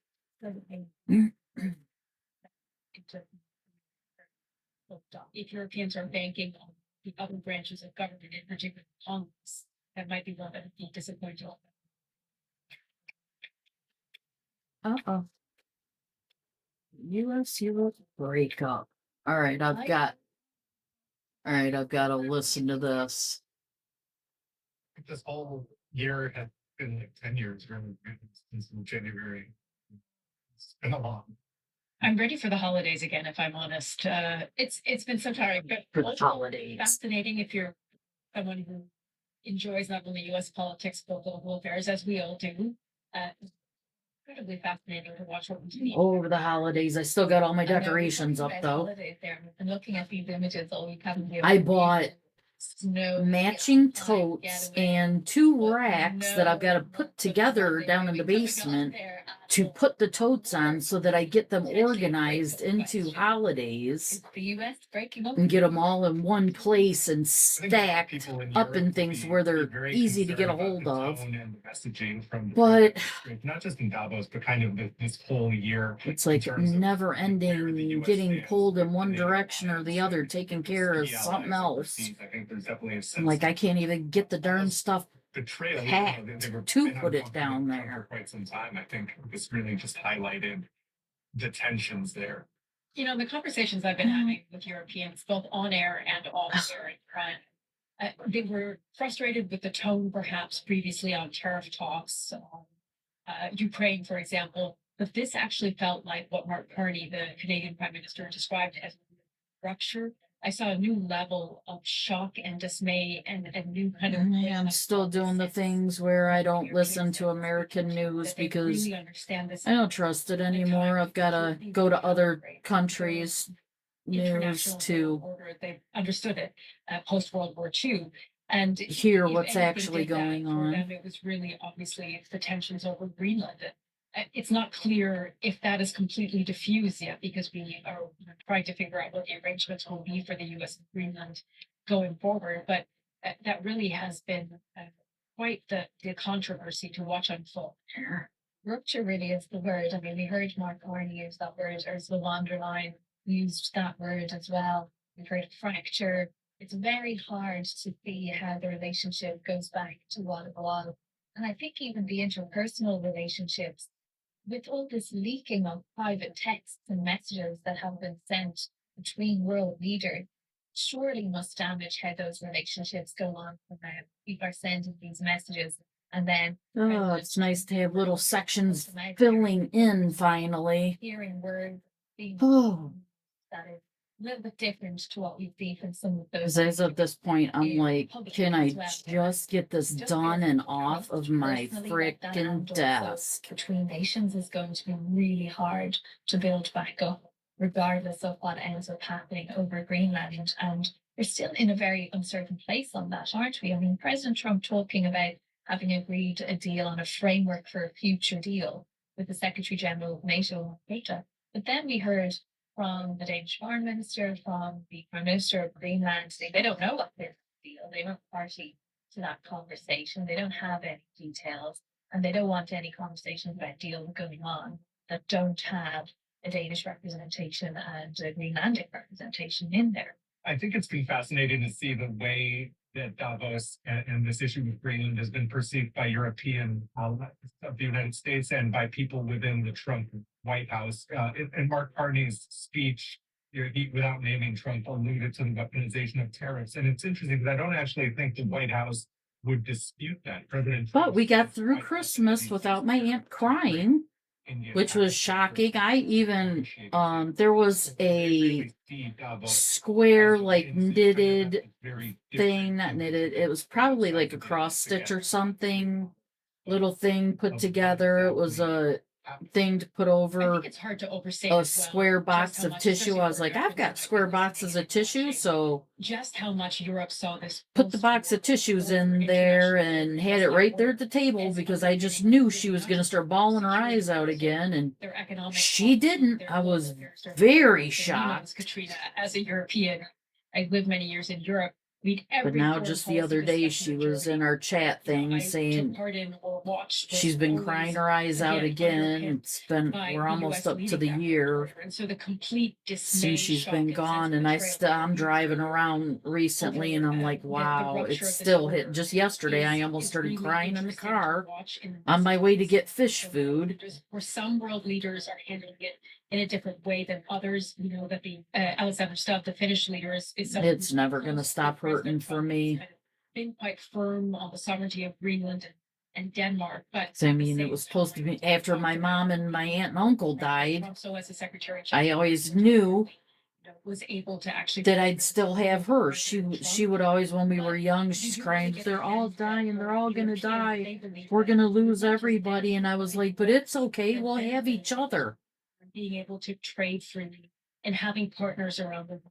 If Europeans are banking on the other branches of government, in particular Congress, that might be one that would be disappointed. Uh-oh. US-Europe breakup. All right, I've got to listen to this. This whole year has been like 10 years, really, since January. It's been a long. I'm ready for the holidays again, if I'm honest. It's been so tiring, but For the also holidays. fascinating if you're someone who enjoys not only U.S. politics but global affairs, as we all do. Incredibly fascinating to watch what we do. Over the holidays, I still got all my decorations up though. And looking at these images, all we have. I bought snow, matching totes and 2 racks that I've got to put together down in the basement to put the totes on so that I get them organized into holidays The U.S. breaking up. and get them all in one place and stacked up in things where they're easy to get a hold of. But not just in Davos, but kind of this whole year. It's like never ending, getting pulled in one direction or the other, taking care of something else. I think there's definitely a sense I'm like, I can't even get the darn stuff betrayal packed to put it down for there. quite some time. I think this really just highlighted the tensions there. You know, the conversations I've been having with Europeans, both on air and off air, they were frustrated with the tone, perhaps previously on tariff talks, Ukraine, for example. But this actually felt like what Mark Carney, the Canadian Prime Minister, described as rupture. I saw a new level of shock and dismay and a new kind of. Yeah, I'm still doing the things where I don't listen to American news because I don't trust it anymore. I've got to go to other countries' news to They understood it post World War II. And hear if what's anything actually did that going for on. them, it was really obviously the tensions over Greenland. It's not clear if that is completely diffused yet because we are trying to figure out what the arrangements will be for the U.S. and Greenland going forward. But that really has been quite the controversy to watch unfold. Rupture really is the word. I mean, we heard Mark Carney use that word, or Ursula von der Leyen used that word as well. we've heard of fracture. It's very hard to see how the relationship goes back to what it was. And I think even the interpersonal relationships, with all this leaking of private texts and messages that have been sent between world leaders, surely must damage how those relationships go on from now. People are sending these messages and then Oh, it's nice to have little sections filling in finally. hearing words being Oh, that is a little bit different to what we see from some of those. because as of this point, I'm like, can I as well. just get this done and off of my frickin' desk? Between nations is going to be really hard to build back up, regardless of what ends up happening over Greenland. And we're still in a very uncertain place on that, aren't we? I mean, President Trump talking about having agreed a deal on a framework for a future deal with the Secretary General of NATO, Russia. But then we heard from the Danish Foreign Minister, from the Prime Minister of Greenland, saying they don't know what this deal. They weren't party to that conversation. They don't have any details, and they don't want any conversations about deals going on that don't have a Danish representation and a Greenlandic representation in there. I think it's been fascinating to see the way that Davos and this issue with Greenland has been perceived by European allies of the United States and by people within the Trump White House. In Mark Carney's speech, he, without naming Trump, alluded to the weaponization of tariffs. And it's interesting because I don't actually think the White House would dispute that. President But Trump we got said, through "I Christmas think without my aunt crying, Indian which was accent shocking. person I even, appreciated there was they a really see Davos square, as like in- knitted very thing, different not in knitted. the It was probably sides like a of the cross stitch or together. something, little thing put Of together. It was a thing to put I over think it's hard to overstate a as well square just box how of much, tissue. especially I was for like, Europe, I've got because square I've boxes been of tissue, watching so just how much Europe saw this put the box of tissues in there and had it right there at the table because I just knew she was going to start bawling her eyes out again. And their economic she policy, didn't. their I was global affairs, very and shocked. Katrina, as a European, I lived many years in Europe. But now just the other day she was in our chat thing saying she's been crying her eyes out again. It's been, we're almost up to the year And so the complete since she's been gone, and I'm driving around recently and I'm like, wow, it's still hit. Just yesterday I almost started crying in the car on my way to get fish food. Where some world leaders are handling it in a different way than others, you know, that the Alexander Stubb, the Finnish leader, is It's never gonna stop hurting for me. Been quite firm on the sovereignty of Greenland and Denmark, but So, I mean, it was supposed to be after my mom and my aunt and uncle died. So as a secretary, I always knew was able to actually that I'd still have her. She would always, when we were young, she's crying, they're all dying, they're all gonna die. We're gonna lose everybody. And I was like, but it's okay, we'll have each other. Being able to trade freely and having partners around the world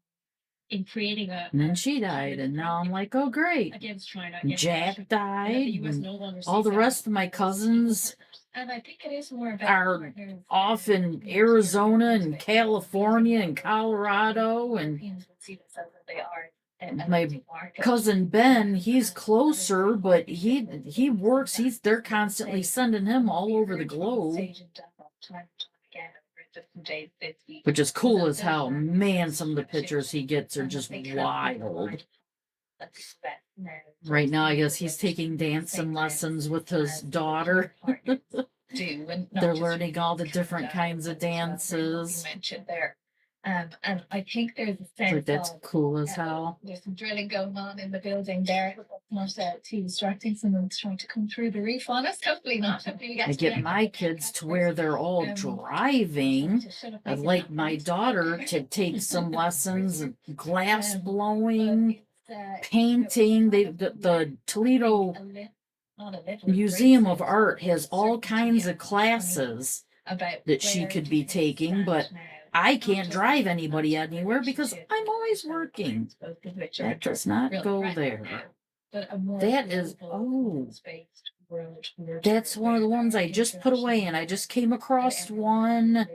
in creating a. And then she died, and now I'm like, oh great. Against China. Jack died, and all the rest of my cousins and I think it is more about are off in Arizona and California and Colorado, and my cousin Ben, he's closer, but he works, they're constantly sending him all over the globe. Which is cool as hell. Man, some of the pictures he gets are just wild. Right now, I guess he's taking dancing lessons with his daughter. They're learning all the different kinds of dances. And I think there's a sense Like, that's of, cool as hell. there's some drilling going on in the building there. Not too distracting. Someone's trying to come through the roof on us. Hopefully not. Hopefully we I get my kids to where they're all driving. I'd like my daughter to take some lessons in glass blowing, painting. The Toledo Museum of Art has all kinds of classes that she could be taking, but I can't drive anybody anywhere because I'm always working. That does not go there. That is, oh, that's one of the ones I just put away, and I just came across one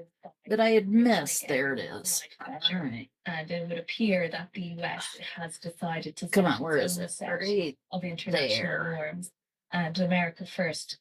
that I had missed. There it is. All right. And it would appear that the US has decided to Come on, where is it? Right of international there. norms, and America first.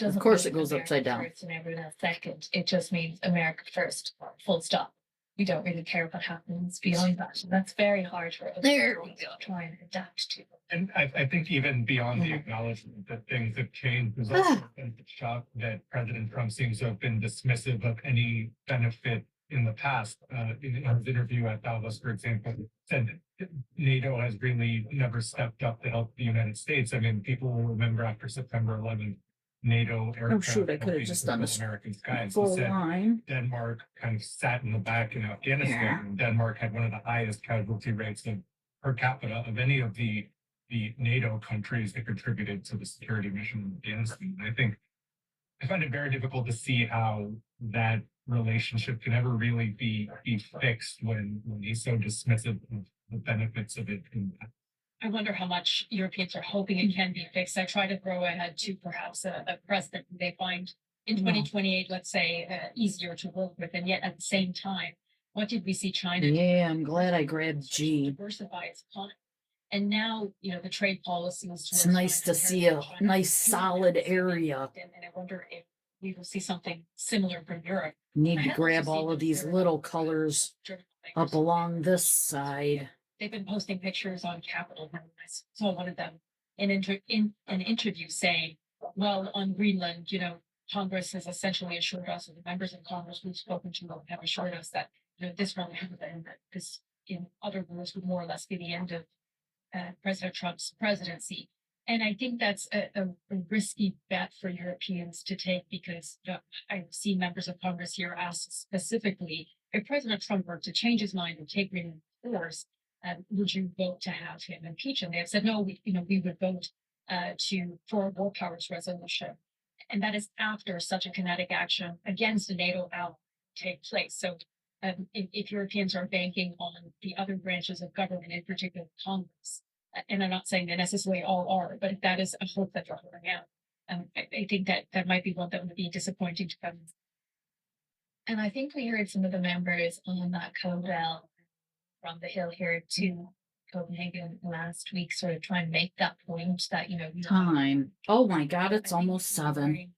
Of course mean it goes America upside down. first and everyone else second. It just means America first, full stop. we don't really care what happens beyond that. And that's very hard for us There we to try and adapt to. And I think even beyond the Mhm. acknowledgement that things have changed, there's also been the shock that President Trump seems to have been dismissive of any benefit in the past. In his interview at Davos, for example, said that NATO has really never stepped up to help the United States. I mean, people will remember after September 11th, NATO aircraft. shoot, I could've helping just to done kill this American skies. He full said line. Denmark kind of sat in the back in Afghanistan. Yeah. And Denmark had one of the highest casualty rates of per capita of any of the NATO countries that contributed to the security mission in Afghanistan. And I find it very difficult to see how that relationship can ever really be fixed when he's so dismissive of the benefits of it. I wonder how much Europeans are hoping it can be fixed. I try to throw ahead to perhaps a president who they find in 2028, let's say, easier to work with. And yet at the same time, what did we see China do? Yeah, I'm glad I grabbed G. Diversify its economy. And now, the trade policies. It's nice to see a nice solid area. And I wonder if we will see something similar from Europe. Need to grab all of these little colors up along this side. They've been posting pictures on Capitol Hill. I saw one of them in an interview saying, well, on Greenland, Congress has essentially assured us, or the members of Congress we've spoken to have assured us that this won't happen, that this, in other words, would more or less be the end of President Trump's presidency. And I think that's a risky bet for Europeans to take, because I've seen members of Congress here ask specifically, if President Trump were to change his mind and take Greenland force, would you vote to have him impeached? And they have said, no, we would vote for a war powers resolution. And that is after such a kinetic action against a NATO ally take place. So if Europeans are banking on the other branches of government, in particular Congress, and I'm not saying they necessarily all are, but if that is a hope that they're holding out, I think that might be one that would be disappointing to them. And I think we heard some of the members on that codel from the Hill here to Copenhagen last week sort of try and make that point that, Time. Oh my God, it's almost 7.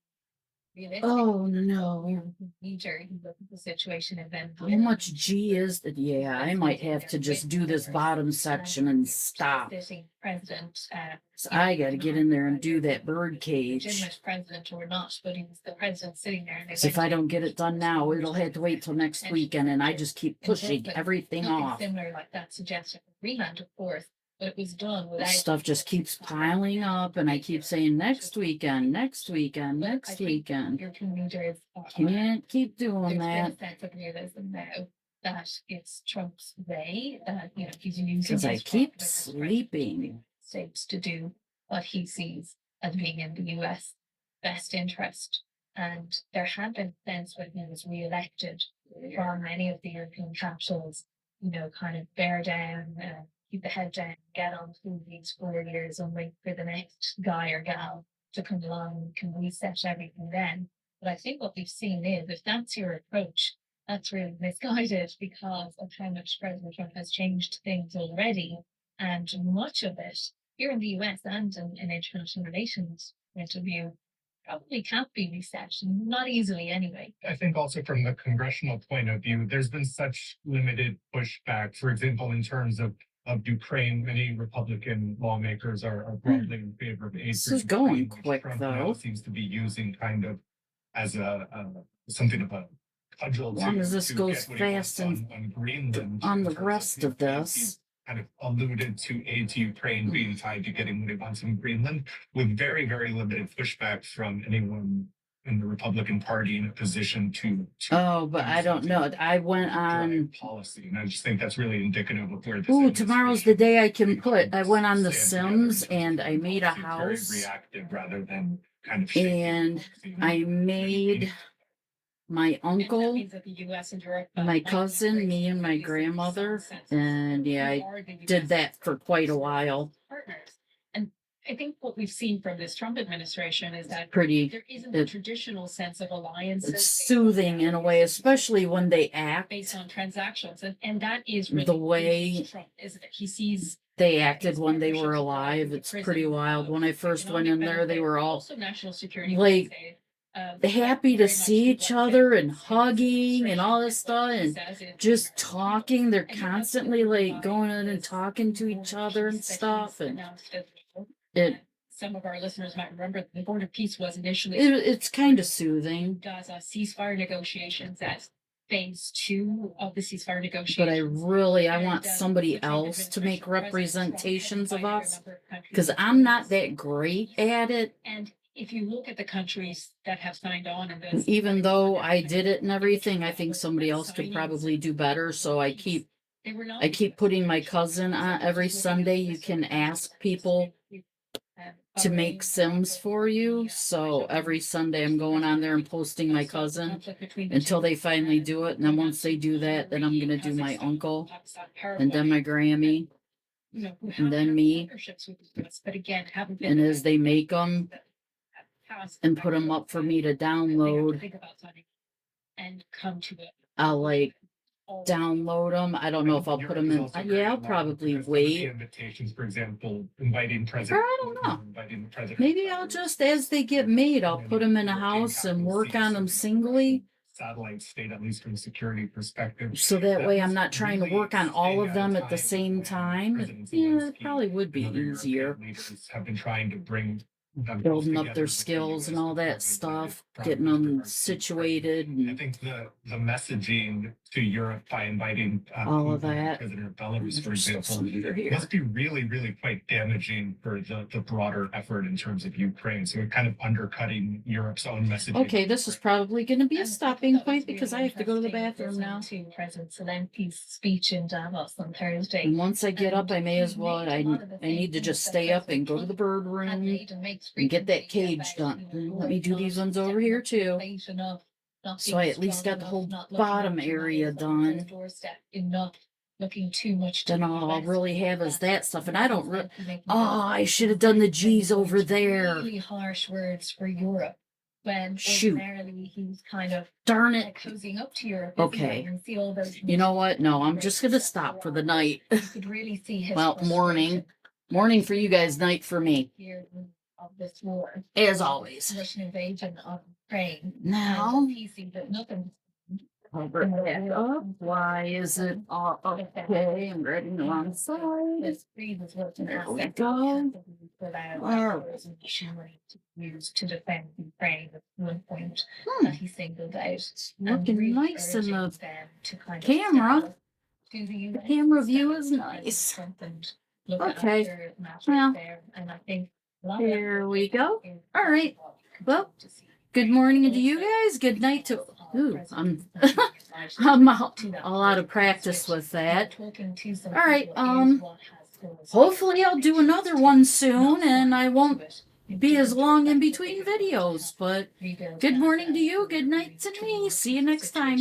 Oh no. Major, you look at the situation and then How much G is that? Yeah, I might have to just do this bottom section and stop. President, So I gotta get in there and do that bird legitimate cage. president or not, but he was the president sitting there. And they So if I went to- don't get it done now, it'll have to wait till next weekend, and I just keep pushing everything Nothing off. similar like that suggested for Greenland, of course, but it was done without. Stuff just keeps piling up, and I keep saying next weekend, next weekend, But I next think weekend. European leaders Can't keep doing there's been that a sense of realism now that it's Trump's way, that he's using because I his keep power as a sleeping. States to do what he sees as being in the US best interest. And there had been sense when he was re-elected from many of the European capitals, kind of bear down, keep the head down, get on through these 4 years and wait for the next guy or gal to come along and can reset everything then. But I think what we've seen is, if that's your approach, that's really misguided because of how much President Trump has changed things already. And much of it here in the US and in international relations point of view probably can't be reset, not easily anyway. I think also from the congressional point of view, there's been such limited pushback. For example, in terms of Ukraine, many Republican lawmakers are broadly in favor of aid. This for is going Ukraine, which quick, Trump now though. seems to be using kind of as a something of a cudgel. As long to- as this to goes get what he wants fast and on Greenland. on in the terms rest of Ukraine. this. He's kind of alluded to aid to Ukraine being tied to getting what he wants in Greenland, with very, very limited pushback from anyone in the Republican Party in a position to Oh, but I don't know. I went on. drive policy, and I just think that's really indicative of where this. Ooh, tomorrow's the day I can put. I went on The stand together Sims and I made a very house. reactive rather than kind of shaking And policy. I made my And that uncle, means that the US and Europe, my might be cousin, breaking me, and my these grandmother. senses. And yeah, We I are the US did that for quite a while. partners. And I think what we've seen from this Trump administration is that Pretty, there isn't the it- traditional sense of alliances. it's soothing in a way, especially when they act. Based on transactions, and that is The really way Trump, isn't it? He sees They acted when they were alive. It's pretty wild. When I first went in there, they were all also national security. like, happy to see each other and hugging and all this stuff and just talking. They're constantly like going in and talking to each other and stuff, and it Some of our listeners might remember the Border Peace was initially it's kind of soothing. Gaza ceasefire negotiations as phase 2 of the ceasefire negotiations. But I want somebody else to make representations of us, because I'm not that great at it. And if you look at the countries that have signed on in this, Even though I did it and everything, I think somebody else could probably do better. So I keep putting my cousin on every Sunday. You can ask people to make Sims for you. So every Sunday I'm going on there and posting my cousin until they finally do it. And then once they do that, then I'm going to do my uncle and then my Grammy and then me. And as they make them and put them up for me to download, I'll like download them. I don't know if I'll put them in. Yeah, I'll probably wait. Invitations, for example, inviting president. Or I don't know. Inviting the president. Maybe I'll just, as they get made, I'll put them in a house and work on them singly. Satellite state, at least from a security perspective. So that way I'm not trying to work on all of them at the same time. Yeah, it probably would be easier. Leaders have been trying to bring them Building up together their with the skills and US all that government, stuff, probably getting them directly. situated I and think the messaging to Europe by inviting all of Putin, that. President of Belarus, for There's still example, some here. must be really, really quite damaging for the broader effort in terms of Ukraine. So we're kind of undercutting Europe's own messaging. Okay, this is probably going to be a stopping point because I have to go to the bathroom now. To President Zelensky's speech in Davos on Thursday. And once I get up, I may as well. I need to just stay up and go to the bird room and get that cage done. Let me do these ones over here too. So I at least got the whole bottom area done. Looking too much. Then all I'll really have is that stuff. And I don't really. Oh, I should have done the G's over there. Really harsh words for Europe. When Shoot. ordinarily he's kind of Darn it. cozying up to Europe. Okay. And see all those You know what? No, I'm just going to stop for the night. You could really see his Well, morning. Morning for you guys, night for me. frustration of this war. As always. Russian invasion of Ukraine. Now, And he sees that nothing. cover that up. Why is it all okay? I'm writing the wrong side. This freezes what's an There we asset go. that Wow. to use to defend Ukraine at one point Hmm, that he singled out. it's and looking really nice in urging the them to kind of camera. sell to the US camera view instead is of nice. Trump and look Okay. after matters Well, there. And I think a lot of there we go. is All right. Well, to see. good morning to you guys. Good night to. Ooh, I'm all out of practice with that. All right. Hopefully I'll do another one soon, and I won't be as long in between videos. But good morning to you. Good night to me. See you next time.